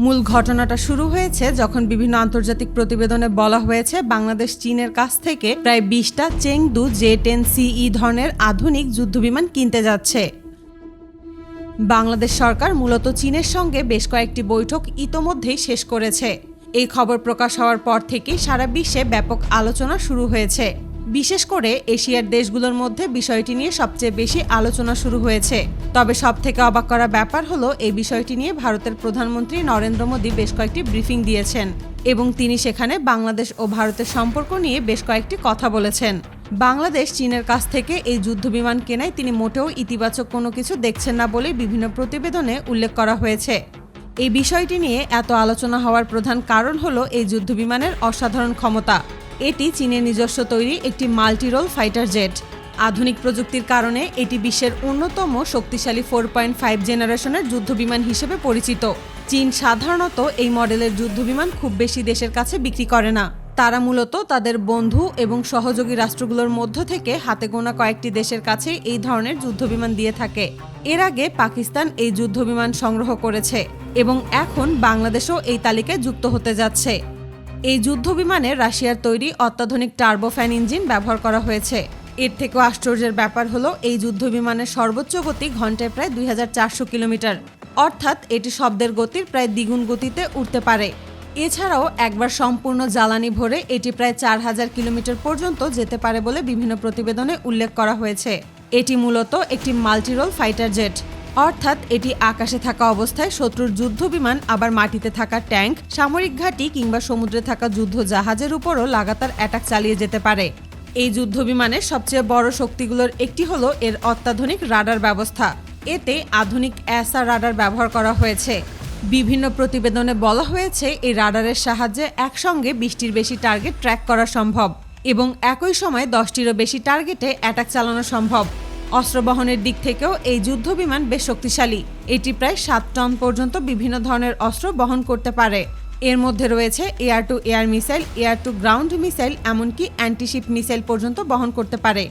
মূল ঘটনাটা শুরু হয়েছে যখন বিভিন্ন আন্তর্জাতিক প্রতিবেদনে বলা হয়েছে বাংলাদেশ চীনের কাছ থেকে প্রায় 20টা চেংদু J-10CE ধরনের আধুনিক যুদ্ধবিমান কিনতে যাচ্ছে। বাংলাদেশ সরকার মূলত চীনের সঙ্গে বেশ কয়েকটি বৈঠক ইতোমধ্যেই শেষ করেছে। এই খবর প্রকাশ হওয়ার পর থেকেই সারা বিশ্বে ব্যাপক আলোচনা শুরু হয়েছে। বিশেষ করে এশিয়ার দেশগুলোর মধ্যে বিষয়টি নিয়ে সবচেয়ে বেশি আলোচনা শুরু হয়েছে। তবে সবথেকে অবাক করা ব্যাপার হলো এই বিষয়টি নিয়ে ভারতের প্রধানমন্ত্রী নরেন্দ্র মোদী বেশ কয়েকটি ব্রিফিং দিয়েছেন এবং তিনি সেখানে বাংলাদেশ ও ভারতের সম্পর্ক নিয়ে বেশ কয়েকটি কথা বলেছেন। বাংলাদেশ চীনের কাছ থেকে এই যুদ্ধবিমান কেনায় তিনি মোটেও ইতিবাচক কোনো কিছু দেখছেন না বলে বিভিন্ন প্রতিবেদনে উল্লেখ করা হয়েছে। এই বিষয়টি নিয়ে এত আলোচনা হওয়ার প্রধান কারণ হলো এই যুদ্ধবিমানের অসাধারণ ক্ষমতা। এটি চীনের নিজস্ব তৈরি একটি মাল্টিরোল ফাইটার জেট। আধুনিক প্রযুক্তির কারণে এটি বিশ্বের অন্যতম শক্তিশালী 4.5 জেনারেশনের যুদ্ধবিমান হিসেবে পরিচিত। চীন সাধারণত এই মডেলের যুদ্ধবিমান খুব বেশি দেশের কাছে বিক্রি করে না। তারা মূলত তাদের বন্ধু এবং সহযোগী রাষ্ট্রগুলোর মধ্য থেকে হাতে গোনা কয়েকটি দেশের কাছে এই ধরনের যুদ্ধবিমান দিয়ে থাকে। এর আগে পাকিস্তান এই যুদ্ধবিমান সংগ্রহ করেছে এবং এখন বাংলাদেশও এই তালিকায় যুক্ত হতে যাচ্ছে। এই যুদ্ধবিমানে রাশিয়ার তৈরি অত্যাধুনিক টার্বোফ্যান ইঞ্জিন ব্যবহার করা হয়েছে। এর থেকেও আশ্চর্যের ব্যাপার হলো এই যুদ্ধবিমানের সর্বোচ্চ গতি ঘন্টায় প্রায় 2400 কিলোমিটার, অর্থাৎ এটি শব্দের গতির প্রায় দ্বিগুণ গতিতে উড়তে পারে। এছাড়াও একবার সম্পূর্ণ জ্বালানি ভরে এটি প্রায় 4000 কিলোমিটার পর্যন্ত যেতে পারে বলে বিভিন্ন প্রতিবেদনে উল্লেখ করা হয়েছে। এটি মূলত একটি মাল্টিরোল ফাইটার জেট, অর্থাৎ এটি আকাশে থাকা অবস্থায় শত্রুর যুদ্ধবিমান আবার মাটিতে থাকা ট্যাঙ্ক, সামরিক ঘাঁটি কিংবা সমুদ্রে থাকা যুদ্ধ জাহাজের উপরও লাগাতার অ্যাটাক চালিয়ে যেতে পারে। এই যুদ্ধবিমানের সবচেয়ে বড় শক্তিগুলোর একটি হলো এর অত্যাধুনিক রাডার ব্যবস্থা। এতে আধুনিক অ্যাসা রাডার ব্যবহার করা হয়েছে। বিভিন্ন প্রতিবেদনে বলা হয়েছে এই রাডারের সাহায্যে একসঙ্গে 20টির বেশি টার্গেট ট্র্যাক করা সম্ভব এবং একই সময় 10টিরও বেশি টার্গেটে অ্যাটাক চালানো সম্ভব। অস্ত্র বহনের দিক থেকেও এই যুদ্ধবিমান বেশ শক্তিশালী। এটি প্রায় 7 টন পর্যন্ত বিভিন্ন ধরনের অস্ত্র বহন করতে পারে। এর মধ্যে রয়েছে air to air missile, air to ground missile, এমনকি অ্যান্টিশিপ মিসাইল পর্যন্ত বহন করতে পারে।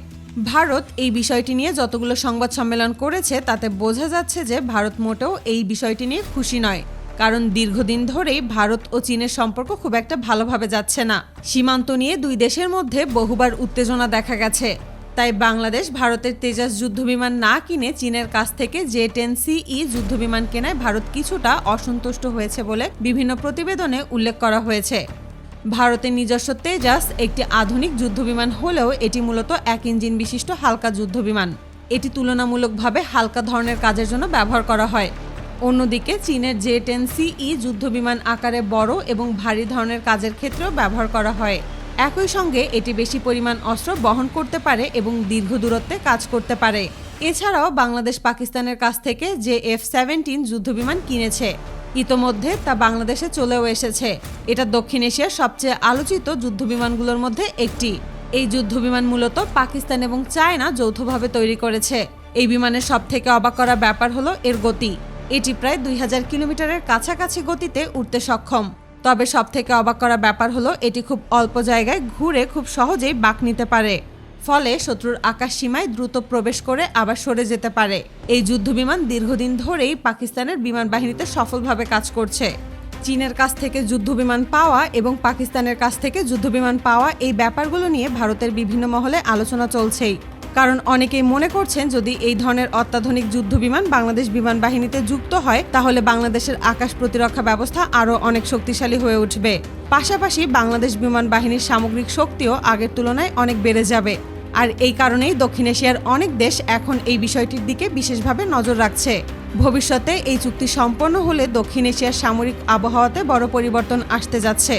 ভারত এই বিষয়টি নিয়ে যতগুলো সংবাদ সম্মেলন করেছে তাতে বোঝা যাচ্ছে যে ভারত মোটেও এই বিষয়টি নিয়ে খুশি নয়, কারণ দীর্ঘদিন ধরেই ভারত ও চীনের সম্পর্ক খুব একটা ভালোভাবে যাচ্ছে না। সীমান্ত নিয়ে দুই দেশের মধ্যে বহুবার উত্তেজনা দেখা গেছে। তাই বাংলাদেশ ভারতের তেজাস যুদ্ধবিমান না কিনে চীনের কাছ থেকে J-10CE যুদ্ধবিমান কেনায় ভারত কিছুটা অসন্তুষ্ট হয়েছে বলে বিভিন্ন প্রতিবেদনে উল্লেখ করা হয়েছে। ভারতের নিজস্ব তেজাস একটি আধুনিক যুদ্ধবিমান হলেও এটি মূলত 1 ইঞ্জিন বিশিষ্ট হালকা যুদ্ধবিমান। এটি তুলনামূলকভাবে হালকা ধরনের কাজের জন্য ব্যবহার করা হয়। অন্যদিকে চীনের J-10CE যুদ্ধবিমান আকারে বড় এবং ভারী ধরনের কাজের ক্ষেত্রেও ব্যবহার করা হয়। একই সঙ্গে এটি বেশি পরিমাণ অস্ত্র বহন করতে পারে এবং দীর্ঘ দূরত্বে কাজ করতে পারে। এছাড়াও বাংলাদেশ পাকিস্তানের কাছ থেকে F-17 যুদ্ধবিমান কিনেছে। ইতোমধ্যে তা বাংলাদেশে চলেও এসেছে। এটা দক্ষিণ এশিয়ার সবচেয়ে আলোচিত যুদ্ধবিমানগুলোর মধ্যে একটি। এই যুদ্ধবিমান মূলত পাকিস্তান এবং চায়না যৌথভাবে তৈরি করেছে। এই বিমানের সবথেকে অবাক করা ব্যাপার হলো এর গতি। এটি প্রায় 2000 কিলোমিটারের কাছাকাছি গতিতে উড়তে সক্ষম। তবে সবথেকে অবাক করা ব্যাপার হলো এটি খুব অল্প জায়গায় ঘুরে খুব সহজেই বাঁক নিতে পারে, ফলে শত্রুর আকাশ সীমায় দ্রুত প্রবেশ করে আবার সরে যেতে পারে। এই যুদ্ধবিমান দীর্ঘদিন ধরেই পাকিস্তানের বিমান বাহিনীতে সফলভাবে কাজ করছে। চীনের কাছ থেকে যুদ্ধবিমান পাওয়া এবং পাকিস্তানের কাছ থেকে যুদ্ধবিমান পাওয়া এই ব্যাপারগুলো নিয়ে ভারতের বিভিন্ন মহলে আলোচনা চলছেই। কারণ অনেকেই মনে করছেন যদি এই ধরনের অত্যাধুনিক যুদ্ধবিমান বাংলাদেশ বিমান বাহিনীতে যুক্ত হয় তাহলে বাংলাদেশের আকাশ প্রতিরক্ষা ব্যবস্থা আরও অনেক শক্তিশালী হয়ে উঠবে। পাশাপাশি বাংলাদেশ বিমান বাহিনীর সামগ্রিক শক্তিও আগের তুলনায় অনেক বেড়ে যাবে। আর এই কারণেই দক্ষিণ এশিয়ার অনেক দেশ এখন এই বিষয়টির দিকে বিশেষভাবে নজর রাখছে। ভবিষ্যতে এই চুক্তি সম্পন্ন হলে দক্ষিণ এশিয়ার সামরিক আবহাওয়াতে বড় পরিবর্তন আসতে যাচ্ছে।